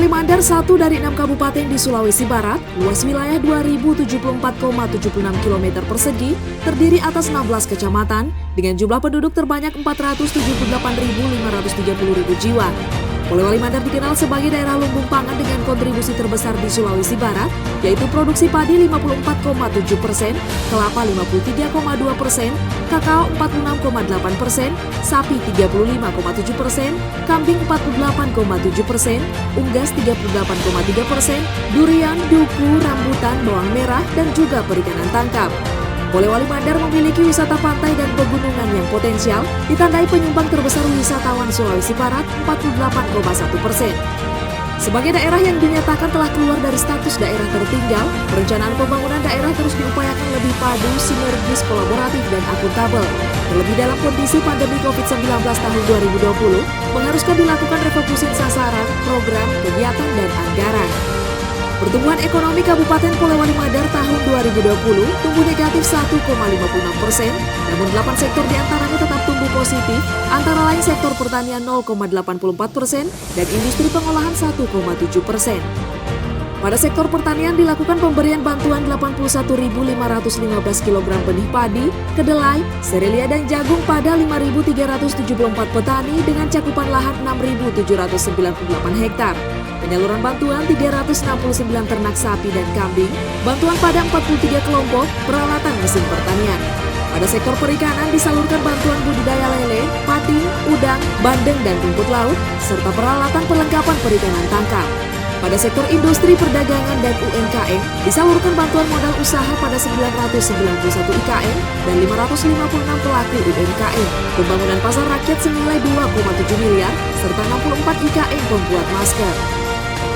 Polewali Mandar, satu dari 6 kabupaten di Sulawesi Barat, luas wilayah 2074,76 km persegi, terdiri atas 16 kecamatan, dengan jumlah penduduk terbanyak 478.530 jiwa. Polewali Mandar dikenal sebagai daerah lumbung pangan dengan kontribusi terbesar di Sulawesi Barat, yaitu produksi padi 54,7%, kelapa 53,2%, kakao 46,8%, sapi 35,7%, kambing 48,7%, unggas 38,3%, durian, duku, rambutan, bawang merah, dan juga perikanan tangkap. Polewali Mandar memiliki wisata pantai dan pegunungan yang potensial, ditandai penyumbang terbesar wisatawan Sulawesi Barat 48,1%. Sebagai daerah yang dinyatakan telah keluar dari status daerah tertinggal, perencanaan pembangunan daerah terus diupayakan lebih padu, sinergis, kolaboratif, dan akuntabel. Terlebih dalam kondisi pandemi COVID-19 tahun 2020, mengharuskan dilakukan refocusing sasaran, program, kegiatan, dan anggaran. Pertumbuhan ekonomi Kabupaten Polewali Mandar tahun 2020 tumbuh negatif 1,56%, namun 8 sektor diantaranya tetap tumbuh positif, antara lain sektor pertanian 0,84% dan industri pengolahan 1,7%. Pada sektor pertanian dilakukan pemberian bantuan 81.515 kg benih padi, kedelai, serelia dan jagung pada 5.374 petani dengan cakupan lahan 6.798 hektar. Penyaluran bantuan 369 ternak sapi dan kambing, bantuan pada 43 kelompok, peralatan mesin pertanian. Pada sektor perikanan disalurkan bantuan budidaya lele, patin, udang, bandeng dan rumput laut, serta peralatan perlengkapan perikanan tangkap. Pada sektor industri, perdagangan, dan UMKM disalurkan bantuan modal usaha pada 991 IKM dan 556 pelaku UMKM, pembangunan pasar rakyat senilai 2,7 miliar, serta 64 IKM pembuat masker.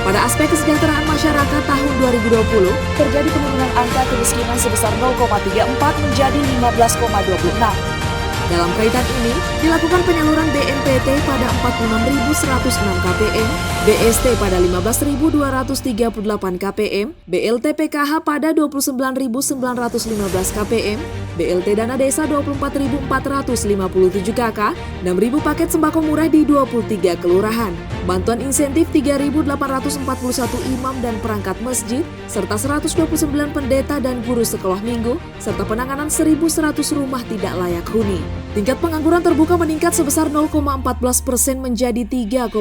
Pada aspek kesejahteraan masyarakat tahun 2020, terjadi penurunan angka kemiskinan sebesar 0,34 menjadi 15,26. Dalam kaitan ini, dilakukan penyaluran BNPT pada 46.106 KPM, BST pada 15.238 KPM, BLT PKH pada 29.915 KPM, BLT Dana Desa 24.457 KK, 6.000 paket sembako murah di 23 kelurahan, bantuan insentif 3.841 imam dan perangkat masjid, serta 129 pendeta dan guru sekolah minggu, serta penanganan 1.100 rumah tidak layak huni. Tingkat pengangguran terbuka meningkat sebesar 0,14% menjadi 3,15%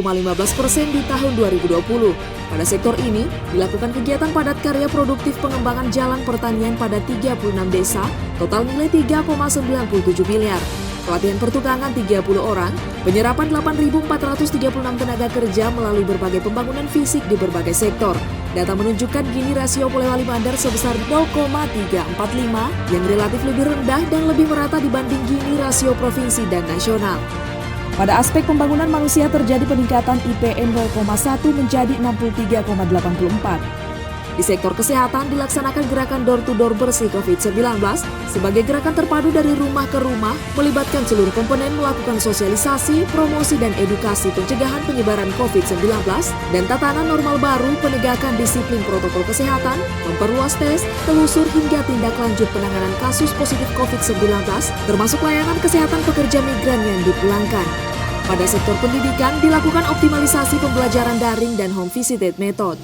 di tahun 2020. Pada sektor ini, dilakukan kegiatan padat karya produktif pengembangan jalan pertanian pada 36 desa, total nilai 3,97 miliar. Pelatihan pertukangan 30 orang, penyerapan 8.436 tenaga kerja melalui berbagai pembangunan fisik di berbagai sektor. Data menunjukkan Gini rasio Polewali Mandar sebesar 0,345 yang relatif lebih rendah dan lebih merata dibanding Gini rasio provinsi dan nasional. Pada aspek pembangunan manusia terjadi peningkatan IPM 0,1 menjadi 63,84. Di sektor kesehatan dilaksanakan gerakan door-to-door bersih COVID-19 sebagai gerakan terpadu dari rumah ke rumah, melibatkan seluruh komponen melakukan sosialisasi, promosi dan edukasi pencegahan penyebaran COVID-19 dan tatanan normal baru penegakan disiplin protokol kesehatan, memperluas tes, telusur hingga tindak lanjut penanganan kasus positif COVID-19 termasuk layanan kesehatan pekerja migran yang dipulangkan. Pada sektor pendidikan dilakukan optimalisasi pembelajaran daring dan home visited method.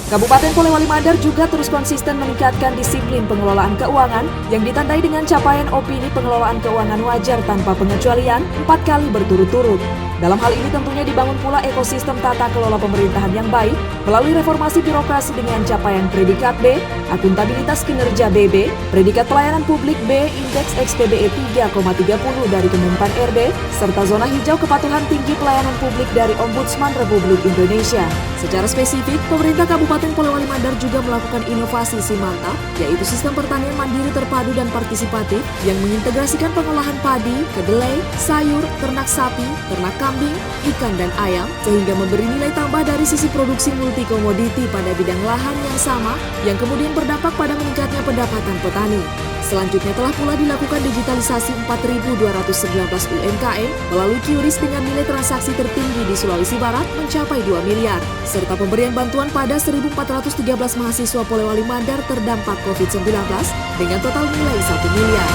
Kabupaten Polewali Mandar juga terus konsisten meningkatkan disiplin pengelolaan keuangan yang ditandai dengan capaian opini pengelolaan keuangan wajar tanpa pengecualian 4 kali berturut-turut. Dalam hal ini tentunya dibangun pula ekosistem tata kelola pemerintahan yang baik melalui reformasi birokrasi dengan capaian predikat B, akuntabilitas kinerja BB, predikat pelayanan publik B, indeks XPBE 3,30 dari Kemenpan RB, serta zona hijau kepatuhan tinggi pelayanan publik dari Ombudsman Republik Indonesia. Secara spesifik, pemerintah Kabupaten Polewali Mandar juga melakukan inovasi Simantap, yaitu sistem pertanian mandiri terpadu dan partisipatif yang mengintegrasikan pengolahan padi, kedelai, sayur, ternak sapi, ternak kambing, ikan dan ayam, sehingga memberi nilai tambah dari sisi produksi multi komoditi pada bidang lahan yang sama, yang kemudian berdampak pada meningkatnya pendapatan petani. Selanjutnya telah pula dilakukan digitalisasi 4.219 UMKM melalui QRIS dengan nilai transaksi tertinggi di Sulawesi Barat mencapai 2 miliar, serta pemberian bantuan pada 1.413 mahasiswa Polewali Mandar terdampak COVID-19 dengan total nilai 1 miliar.